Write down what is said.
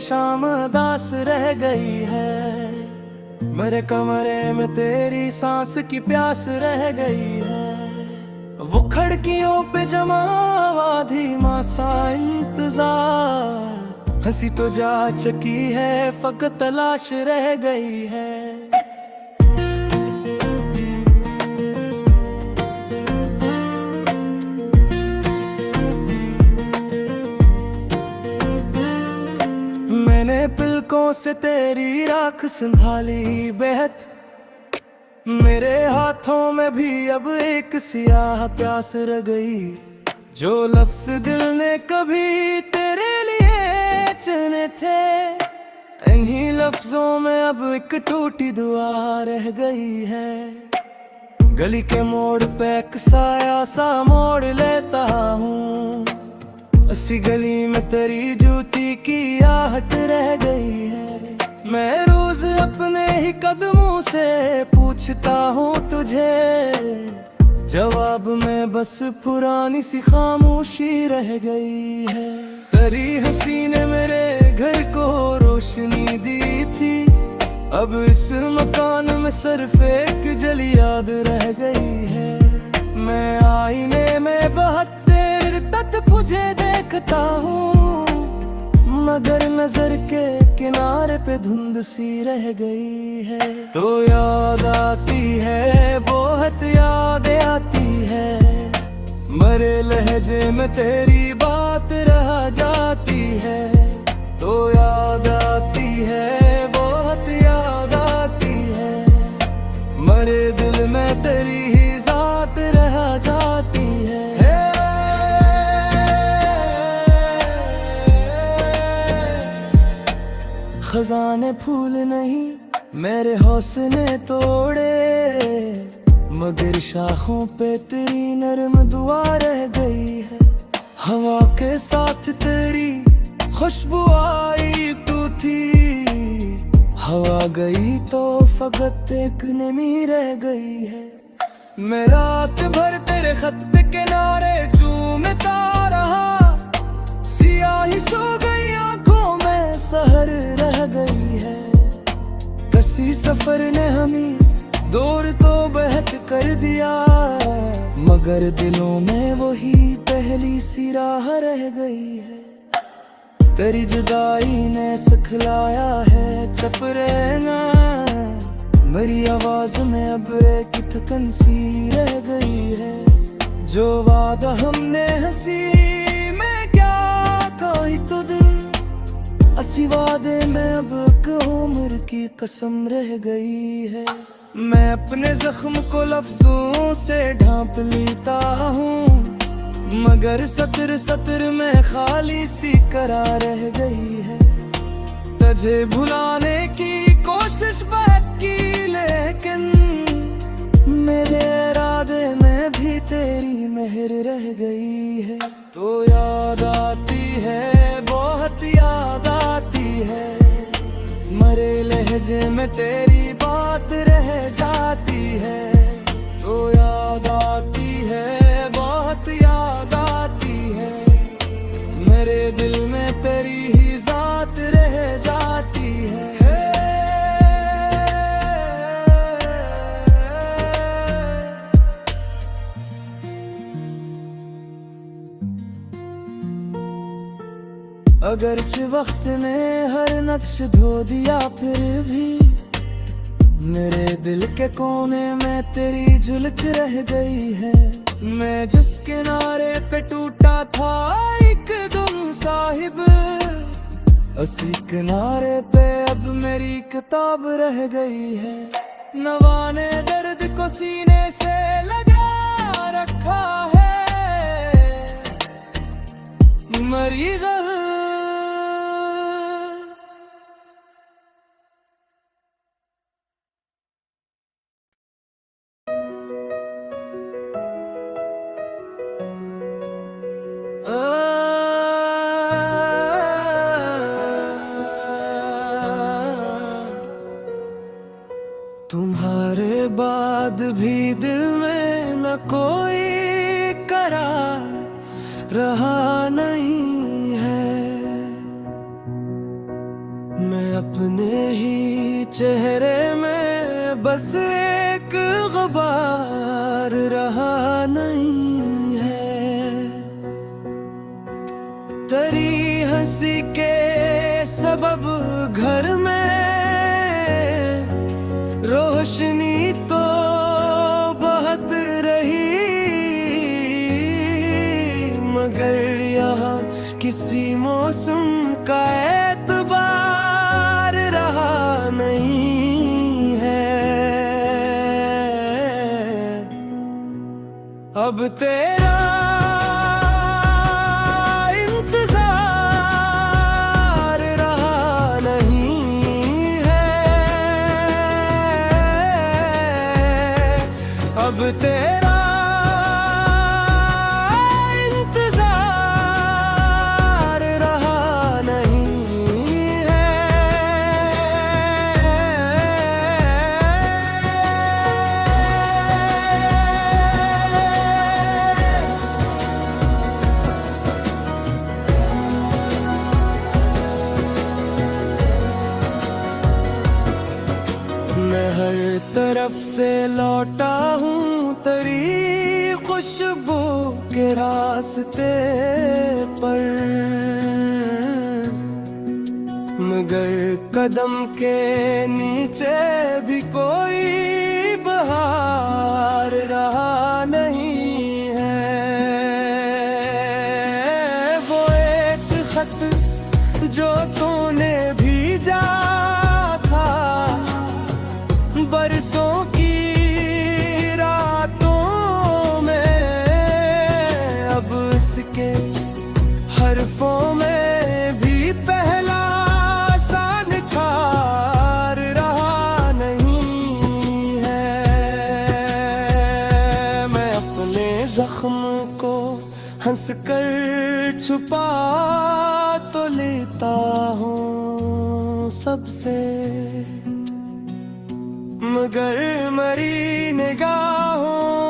शाम दास रह गई है। मेरे कमरे में तेरी सांस की प्यास रह गई है। वो खिड़कियों पे जमा आधी मासा इंतजार, हंसी तो जा चुकी है, फकत तलाश रह गई है। मैंने पलकों से तेरी राख संभाली बेहद, मेरे हाथों में भी अब एक सियाह प्यास रह गई। जो लफ्ज दिल ने कभी तेरे लिए चुने थे, इन्हीं लफ्जों में अब एक टूटी दुआ रह गई है। गली के मोड़ पे एक साया सा मोड़ लेता हूँ, उसी गली में तेरी जूती की आहट रह गई है। मैं रोज अपने ही कदमों से पूछता हूँ तुझे, जवाब में बस पुरानी सी खामोशी रह गई है। तेरी हंसी ने मेरे घर को रोशनी दी थी, अब इस मकान में सिर्फ एक जली याद रह गई है। मैं आईने में बहत्तर तक तुझे देखता हूँ, मगर नजर के किनारे पे धुंध सी रह गई है। तो याद आती है, बहुत याद आती है, मरे लहजे में तेरी बात रह जाती है। तो याद आती है, बहुत याद आती है, मरे दिल में तेरी ही जात रह जाती है। खजाने फूल नहीं मेरे हौसले तोड़े, मगर शाखों पे तेरी नरम दुआ रह गई है। हवा के साथ तेरी खुशबू आई तू थी, हवा गई तो फकत एक नमी रह गई है। मैं रात भर तेरे खत पे किनारे चूमता रहा, सियाही सो गई आंखों में सहर रह गई है। किसी सफर ने हमें दूर तो बहत कर दिया, मगर दिलों में वही पहली सी राह रह गई है। तेरी जुदाई ने सिखलाया है चुप रहना, मेरी आवाज में अब एक थकन सी रह गई है। जो वादा हमने हंसी में क्या कोई तो दिन, असी वादे में अब एक उम्र की कसम रह गई है। मैं अपने जख्म को लफ्जों से ढांप लेता हूँ, मगर सतर सतर में खाली सी करार रह गई है। तुझे भुलाने की कोशिश बहुत की, लेकिन मेरे इरादे में भी तेरी मेहर रह गई है। तो याद आती है, बहुत याद आती है, मरे लहजे में तेरी बात रह जाती है। तो याद आती है, बहुत याद आती है, मेरे दिल में तेरी ही जात रह जाती है। अगरचे वक्त ने हर नक्श धो दिया, फिर भी मेरे दिल के कोने में तेरी झलक रह गई है। मैं जिस किनारे पे टूटा था एक दिन साहिब, उसी किनारे पे अब मेरी किताब रह गई है। नवाने दर्द को सीने से लगा रखा है, मरी तुम्हारे बाद भी दिल में न कोई करार रहा नहीं है। चेहरे में बस एक गुबार रहा नहीं है। तेरी हंसी के सबब घर में रोशनी तो बहुत रही, मगर यहाँ किसी मौसम का एतबार रहा नहीं है। अब तेरा इंतजार रहा नहीं है। अब तेरा मैं हर तरफ से लौटा हूँ तेरी खुशबू के रास्ते पर, मगर कदम के नीचे भी कोई बहार रहा नहीं है। वो एक खत जो तूने भेजा था बरसों की रातों में, अब इसके हरफों में भी पहला सा निखार रहा नहीं है। मैं अपने जख्म को हंस कर छुपा तो लेता हूँ सबसे, मगर मरी निगाहों